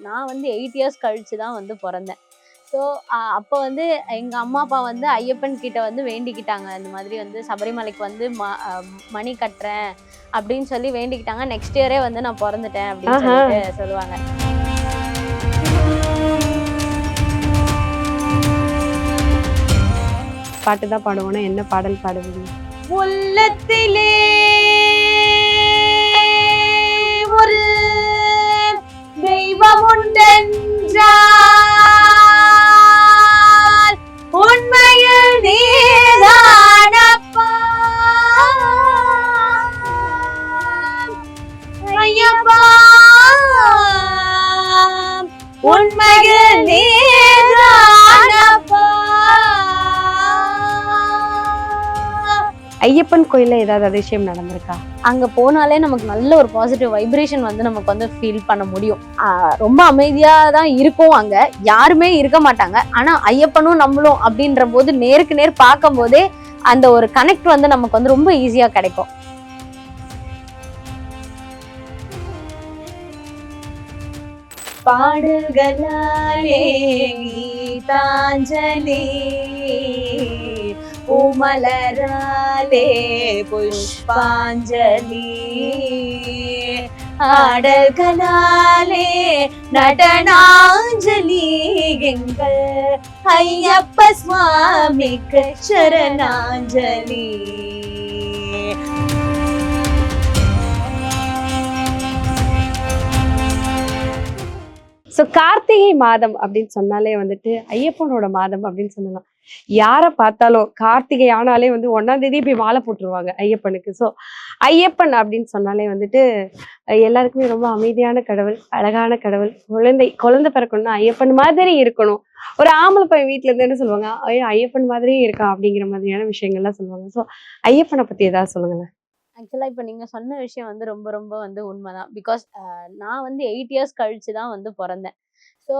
நான் வந்து 8 இயர்ஸ் கழிச்சு தான் வந்து பிறந்தேன். ஸோ அப்போ வந்து எங்கள் அம்மா அப்பா வந்து ஐயப்பன் கிட்ட வந்து வேண்டிக்கிட்டாங்க. இந்த மாதிரி வந்து சபரிமலைக்கு வந்து மணி கட்டுறேன் அப்படின்னு சொல்லி வேண்டிக்கிட்டாங்க. நெக்ஸ்ட் இயரே வந்து நான் பிறந்துட்டேன் அப்படின்னு சொல்லிட்டு சொல்லுவாங்க. பாட்டு தான் பாடுவோன்னா என்ன பாடல் பாடுவீங்க? உள்ளத்திலே ஒரு தெய்வம் உண்டென்றால் உண்மையில் நீதானப்பா ஐயப்பா, உண்மையில் நீதானப்பா. ஐயப்பன் கோயில்ல ஏதாவது அதிசயம் நடந்திருக்கா? அங்க போனாலே நமக்கு நல்ல ஒரு பாசிட்டிவ் வைப்ரேஷன் வந்து நமக்கு வந்து ஃபீல் பண்ண முடியும். ரொம்ப அமைதியா தான் இருக்கும், அங்க யாருமே இருக்க மாட்டாங்க. ஆனா ஐயப்பனும் நம்மளும் அப்படின்ற போது நேருக்கு நேர் பார்க்கும் போதே அந்த ஒரு கனெக்ட் வந்து நமக்கு வந்து ரொம்ப ஈஸியா கிடைக்கும். பாடுகளாலே கீதாஞ்சலி, பூமலராலே புஷ்பாஞ்சலி, ஆடல்களாலே நடனாஞ்சலி, எங்கள் ஐயப்ப சுவாமிக்கு சரணாஞ்சலி. ஸோ கார்த்திகை மாதம் அப்படின்னு சொன்னாலே வந்துட்டு ஐயப்பனோட மாதம் அப்படின்னு சொல்லலாம். யாரை பார்த்தாலும் கார்த்திகை ஆனாலே வந்து 1ஆம் தேதி போய் மாலை போட்டுருவாங்க ஐயப்பனுக்கு. ஸோ ஐயப்பன் அப்படின்னு சொன்னாலே வந்துட்டு எல்லாருக்குமே ரொம்ப அமைதியான கடவுள், அழகான கடவுள். குழந்தை பிறக்கணும்னா ஐயப்பன் மாதிரி இருக்கணும். ஒரு ஆம்பளை பையன் வீட்டுல இருந்து என்ன சொல்லுவாங்க, ஐயப்பன் மாதிரியே இருக்கான் அப்படிங்கிற மாதிரியான விஷயங்கள்லாம் சொல்லுவாங்க. ஸோ ஐயப்பனை பத்தி ஏதாவது சொல்லுங்களேன். ஆக்சுவலா இப்போ நீங்க சொன்ன விஷயம் வந்து ரொம்ப ரொம்ப வந்து உண்மைதான். பிகாஸ் நான் வந்து 8 இயர்ஸ் கழிச்சு தான் வந்து பிறந்தேன். ஸோ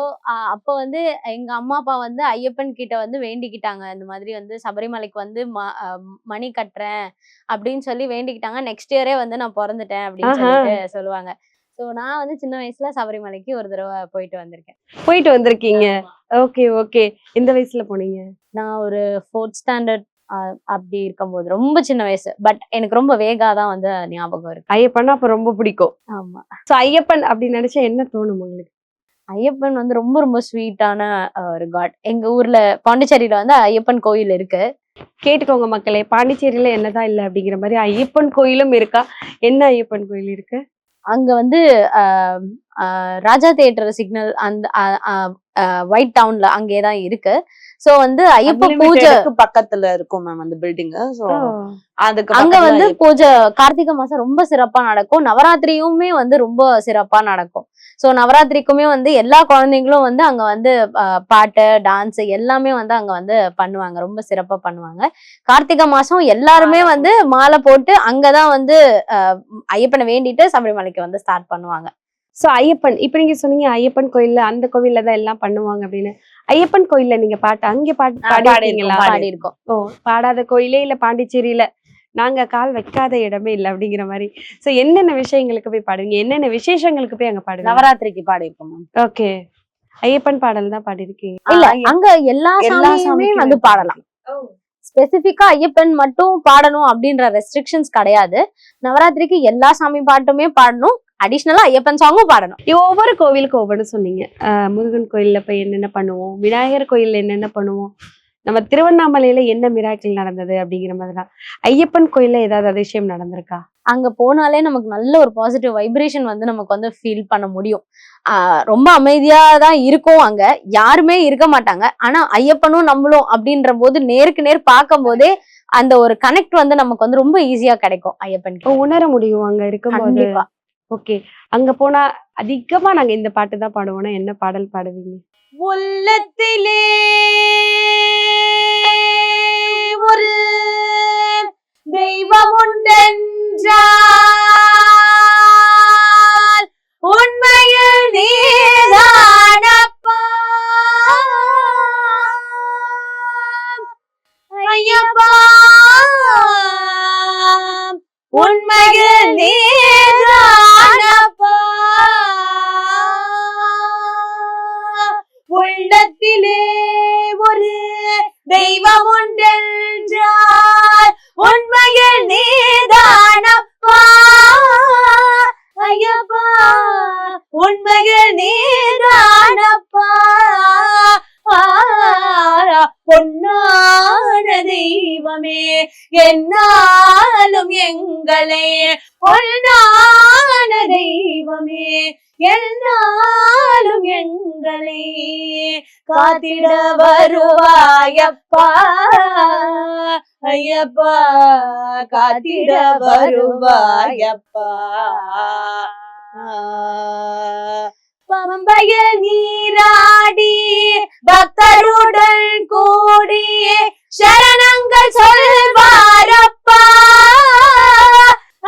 அப்போ வந்து எங்க அம்மா அப்பா வந்து ஐயப்பன் கிட்ட வந்து வேண்டிக்கிட்டாங்க. இந்த மாதிரி வந்து சபரிமலைக்கு வந்து மணி கட்டுறேன் அப்படின்னு சொல்லி வேண்டிக்கிட்டாங்க. நெக்ஸ்ட் இயரே வந்து நான் பிறந்துட்டேன் அப்படின்னு சொல்லிட்டு சொல்லுவாங்க. ஸோ நான் வந்து சின்ன வயசுல சபரிமலைக்கு ஒரு தடவை போயிட்டு வந்திருக்கேன். போயிட்டு வந்திருக்கீங்க? Okay okay. எந்த வயசுல போனீங்க? நான் ஒரு 4th ஸ்டாண்டர்ட் அப்படி இருக்கும்போது, ரொம்ப சின்ன வயசு. பட் எனக்கு ரொம்ப வேகாதான் வந்து ஞாபகம் இருக்கு. ஐயப்பன்னா அப்ப ரொம்ப பிடிக்கும். ஆமா. ஸோ ஐயப்பன் அப்படின்னு நினைச்சா என்ன தோணும் உங்களுக்கு? ஐயப்பன் வந்து ரொம்ப ரொம்ப ஸ்வீட்டான ஒரு காட். எங்க ஊர்ல பாண்டிச்சேரியில வந்து ஐயப்பன் கோயில் இருக்கு. கேட்டுக்கோங்க மக்களே, பாண்டிச்சேரியில என்னதான் இல்லை அப்படிங்கிற மாதிரி ஐயப்பன் கோயிலும் இருக்கா? என்ன ஐயப்பன் கோயில் இருக்கு அங்க? வந்து ராஜா தியேட்டர் சிக்னல் அந்த ஒயிட் டவுன்ல அங்கேதான் இருக்கு. சோ வந்து ஐயப்ப பூஜை பக்கத்துல இருக்கும் மேம் அந்த பில்டிங். சோ அதுக்கு அங்க வந்து பூஜை கார்த்திகை மாசம் ரொம்ப சிறப்பா நடக்கும். நவராத்திரியுமே வந்து ரொம்ப சிறப்பா நடக்கும். சோ நவராத்திரிக்குமே வந்து எல்லா குழந்தைங்களும் வந்து அங்க வந்து பாட்டு, டான்ஸ் எல்லாமே வந்து அங்க வந்து பண்ணுவாங்க. ரொம்ப சிறப்பா பண்ணுவாங்க. கார்த்திகை மாசம் எல்லாருமே வந்து மாலை போட்டு அங்கதான் வந்து ஐயப்பனை வேண்டிட்டு சபரிமலைக்கு வந்து ஸ்டார்ட் பண்ணுவாங்க. ஸோ ஐயப்பன் இப்ப நீங்க சொன்னீங்க ஐயப்பன் கோயில்ல அந்த கோவில்ல தான் எல்லாம் பண்ணுவாங்க அப்படின்னு. ஐயப்பன் கோயில்ல நீங்க பாட்டு அங்கே பாடிருக்கீங்களா? பாடியிருக்கோம். ஓ, பாடாத கோயிலே இல்ல பாண்டிச்சேரியில நாங்க கால் வைக்காத இடமே இல்லை அப்படிங்கிற மாதிரி. சோ என்னென்ன விஷயங்களுக்கு போய் பாடுவீங்க? என்னென்ன விசேஷங்களுக்கு போய் அங்க பாடுவீங்க? நவராத்திரிக்கு பாடியிருக்கோம். ஓகே. ஐயப்பன் பாடல் தான் பாடிருக்கீங்க? இல்ல, அங்க எல்லா சாமியுமே வந்து பாடலாம். ஸ்பெசிபிக்கா ஐயப்பன் மட்டும் பாடணும் அப்படின்ற ரெஸ்ட்ரிக்ஷன்ஸ் கிடையாது. நவராத்திரிக்கு எல்லா சாமி பாட்டுமே பாடணும். அடிஷனலா ஐயப்பன் சாங்கும் பாடணும். ஒவ்வொரு கோவிலுக்கு ஒவ்வொரு சொன்னீங்க. முருகன் கோயில்ல போய் என்னென்ன பண்ணுவோம், விநாயகர் கோயில்ல என்னென்ன பண்ணுவோம், நம்ம திருவண்ணாமலையில என்ன மிராக்கிள் நடந்தது அப்படிங்கிற மாதிரிதான். ஐயப்பன் கோயில்ல ஏதாவது அதிசயம் நடந்திருக்கா? அங்க போனாலே நமக்கு நல்ல ஒரு பாசிட்டிவ் வைப்ரேஷன் வந்து நமக்கு வந்து ஃபீல் பண்ண முடியும். ரொம்ப அமைதியா தான் இருக்கும், அங்க யாருமே இருக்க மாட்டாங்க. ஆனா ஐயப்பனும் நம்மளும் அப்படின்ற போது நேருக்கு நேர் பார்க்கும் போதே அந்த ஒரு கனெக்ட் வந்து நமக்கு வந்து ரொம்ப ஈஸியா கிடைக்கும். ஐயப்பனுக்கு உணர முடியும் அங்க இருக்கும்போது. ஓகே. அங்க போனா அதிகமா நாங்க இந்த பாட்டு தான் பாடுவோம்னா என்ன பாடல் பாடுவீங்க? உள்ளத்திலே ஒரு தெய்வம் உண்டென்றால் உண்மையில் நீதானப்பா ஐயப்பா, உண்மையில் நீதானப்பா. பம்பையில் நீதானப்பா பொன்னான தெய்வமே என்னாலும் எங்களை பொன்னான தெய்வமே என்னாலும் எங்களை காத்திட வருவாயப்பா ஐயப்பா காத்திட வருவாயப்பா பம்பையில் நீராடி பக்தருடன் கூடி சரணங்கள் சொல்வாரப்பா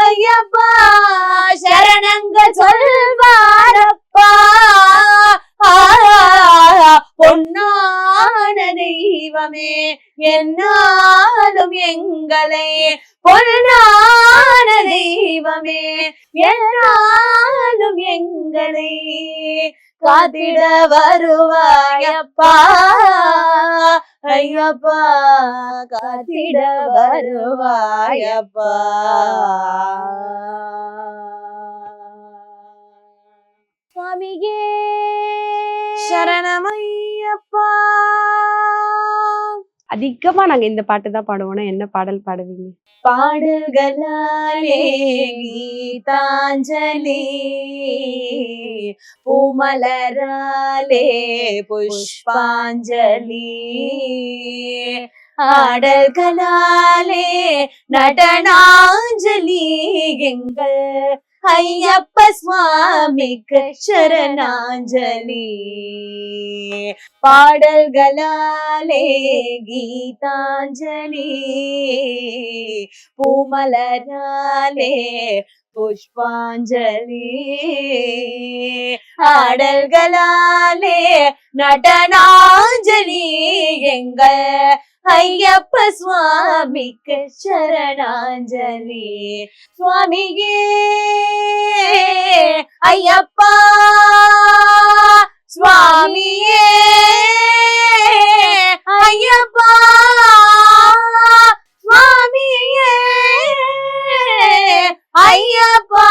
ஐயப்பா சரணங்கள் சொல்வாரப்பா பொன்னான தெய்வமே என்னாலும் எங்களை பொன்னான தெய்வமே என்னாலும் எங்களை காத்திட வருவாயப்பா ஐயப்பா காத்திட வருவாயப்பா சுவாமியே சரணமையப்பா. அதிகமா நாங்க இந்த பாட்டு தான் பாடுவோம்னா என்ன பாடல் பாடுவீங்க? பாடல்களாலே கீதாஞ்சலி பூமலராலே புஷ்பாஞ்சலி ஆடல்களாலே நடனாஞ்சலி எங்கள் ஐயப்ப சுவாமிக்கு சரணாஞ்சலி பாடல்களாலே கீதாஞ்சலி பூமலராலே புஷ்பாஞ்சலி ஆடல்களாலே நடனாஞ்சலி எங்கள் ஐயப்ப சுவாமிக்கு சரணாஞ்சலி சுவாமியே ஐயப்பா சுவாமியே ஐயப்பா சுவாமியே ஐயப்பா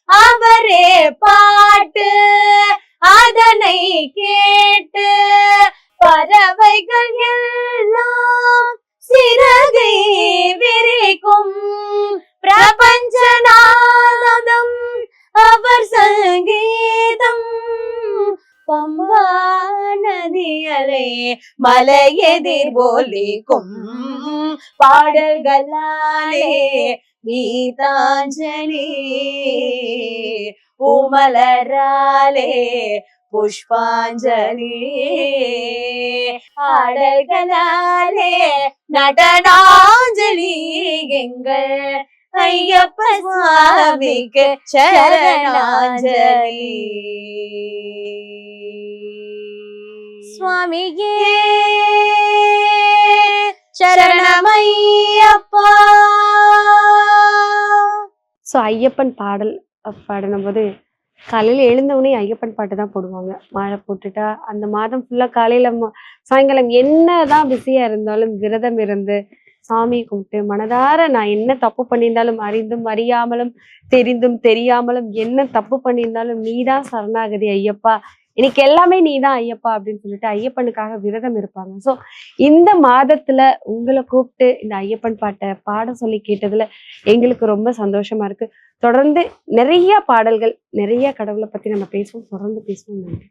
அவரே பாட்டு அதனை கேட்டு பறவைகள் எல்லாம் சிறகை விரிக்கும் பிரபஞ்சநாதம் அவர் சங்கீதம் பம்பா நதியலை மலையெதிர் போலிக்கும் பாடல்களாலே கீதாஞ்சலி பூமலராலே புஷ்பாஞ்சலி ஆடல்களாலே நடனாஞ்சலி எங்கள் ஐயப்ப சுவாமிக்கு சரணாஞ்சலி சுவாமியே சரணமையப்பா. ஸோ ஐயப்பன் பாடல் பாடின போது காலையில எழுந்தவுடனே ஐயப்பன் பாட்டு தான் போடுவாங்க. மாலை போட்டுட்டா அந்த மாதம் ஃபுல்லா காலையில சாயங்காலம் என்னதான் பிஸியா இருந்தாலும் விரதம் இருந்து சாமி கும்பிட்டு மனதார நான் என்ன தப்பு பண்ணியிருந்தாலும் அறிந்தும் அறியாமலும் தெரிந்தும் தெரியாமலும் என்ன தப்பு பண்ணியிருந்தாலும் நீதான் சரணாகதி ஐயப்பா, எனக்கு எல்லாமே நீதான் ஐயப்பா அப்படின்னு சொல்லிட்டு ஐயப்பனுக்காக விரதம் இருப்பாங்க. ஸோ இந்த மாதத்துல உங்களை கூப்பிட்டு இந்த ஐயப்பன் பாட்டை பாட சொல்லி கேட்டதுல எங்களுக்கு ரொம்ப சந்தோஷமா இருக்கு. தொடர்ந்து நிறைய பாடல்கள், நிறைய கடவுளை பத்தி நம்ம பேசுவோம், தொடர்ந்து பேசுவோம். நன்றி.